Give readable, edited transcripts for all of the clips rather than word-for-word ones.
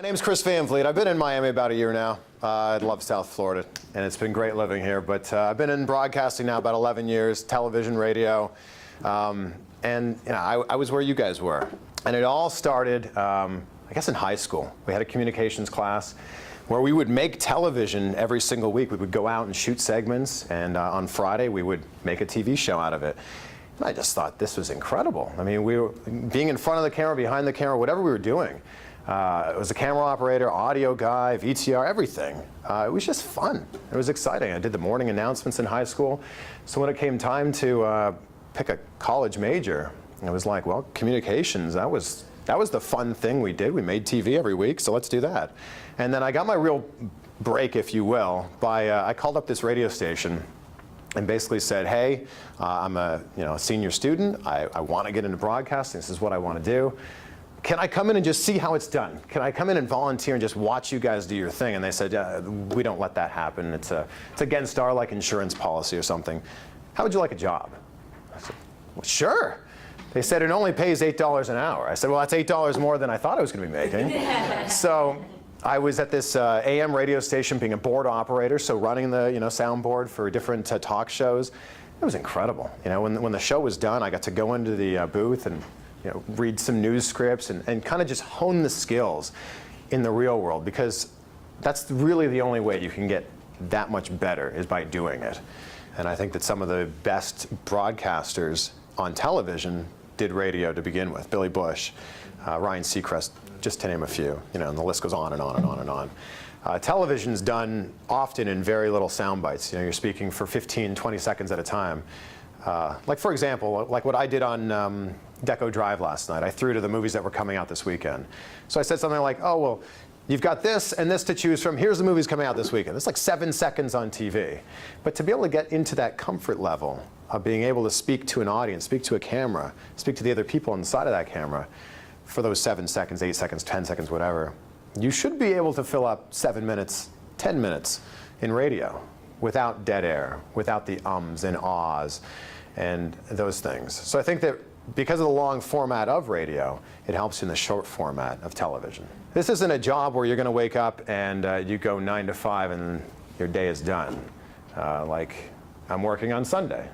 name's Chris Van Vliet. I've been in Miami about a year now. I love South Florida, and it's been great living here. But I've been in broadcasting now about 11 years, television, radio, and I was where you guys were. And it all started, I guess, in high school. We had a communications class where we would make television every single week. We would go out and shoot segments, and on Friday we would make a TV show out of it. And I just thought this was incredible. I mean, we were being in front of the camera, behind the camera, whatever we were doing. It was a camera operator, audio guy, VTR, everything. It was just fun. It was exciting. I did the morning announcements in high school. So when it came time to pick a college major, it was like, well, communications, that was the fun thing we did. We made TV every week, so let's do that. And then I got my real break, if you will, by I called up this radio station and basically said, hey, I'm a senior student. I want to get into broadcasting. This is what I want to do. Can I come in and just see how it's done? Can I come in and volunteer and just watch you guys do your thing? And they said, we don't let that happen. It's against our insurance policy or something. How would you like a job? I said, well, sure. They said it only pays $8 an hour. I said, well, that's $8 more than I thought I was going to be making. So I was at this AM radio station being a board operator, so running the soundboard for different talk shows. It was incredible. When the show was done, I got to go into the booth and read some news scripts and kind of just hone the skills in the real world, because that's really the only way you can get that much better is by doing it. And I think that some of the best broadcasters on television did radio to begin with. Billy Bush, Ryan Seacrest, just to name a few, and the list goes on and on and on and on. Television's done often in very little sound bites. You're speaking for 15, 20 seconds at a time. Like, for example, like what I did on Deco Drive last night. I threw to the movies that were coming out this weekend. So I said something like, oh, well, you've got this and this to choose from. Here's the movies coming out this weekend. It's like 7 seconds on TV. But to be able to get into that comfort level of being able to speak to an audience, speak to a camera, speak to the other people on the side of that camera for those 7 seconds, 8 seconds, 10 seconds, whatever, you should be able to fill up 7 minutes, 10 minutes in radio without dead air, without the ums and ahs and those things. So I think that because of the long format of radio, it helps in the short format of television. This isn't a job where you're going to wake up and you go 9 to 5 and your day is done. Like I'm working on Sunday.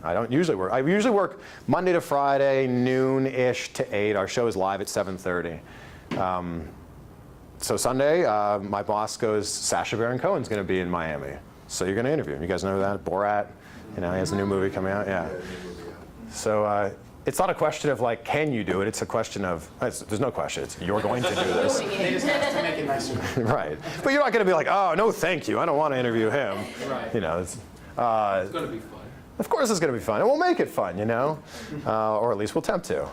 I don't usually work. I usually work Monday to Friday, noon-ish to 8. Our show is live at 7:30. So Sunday, my boss goes, Sacha Baron Cohen's going to be in Miami. So you're going to interview him. You guys know that? Borat, he has a new movie coming out. Yeah. So it's not a question of can you do it? It's a question of, there's no question. It's you're going to do this. They just have to make it nicer. Right. But you're not going to be like, oh, no, thank you. I don't want to interview him. Right. It's going to be fun. Of course it's going to be fun. And we'll make it fun, or at least we'll attempt to.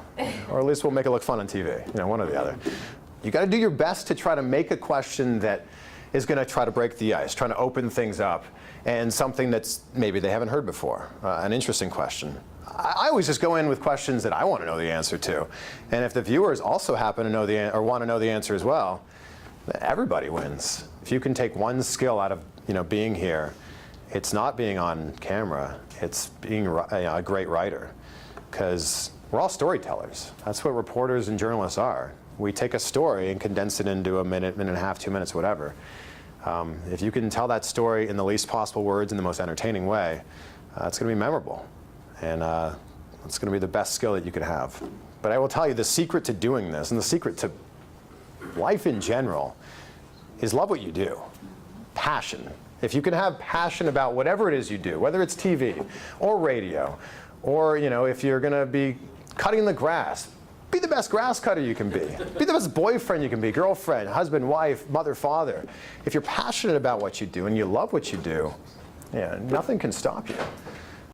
Or at least we'll make it look fun on TV, one or the other. You got to do your best to try to make a question that is going to try to break the ice, trying to open things up, and something that's maybe they haven't heard before, an interesting question. I always just go in with questions that I want to know the answer to. And if the viewers also happen to know or want to know the answer as well, everybody wins. If you can take one skill out of being here, it's not being on camera, it's being a great writer. Because we're all storytellers. That's what reporters and journalists are. We take a story and condense it into a minute, minute and a half, 2 minutes, whatever. If you can tell that story in the least possible words in the most entertaining way, it's going to be memorable. And it's going to be the best skill that you could have. But I will tell you, the secret to doing this, and the secret to life in general, is love what you do. Passion. If you can have passion about whatever it is you do, whether it's TV or radio, or if you're going to be cutting the grass, be the best grass cutter you can be. Be the best boyfriend you can be, girlfriend, husband, wife, mother, father. If you're passionate about what you do and you love what you do, nothing can stop you.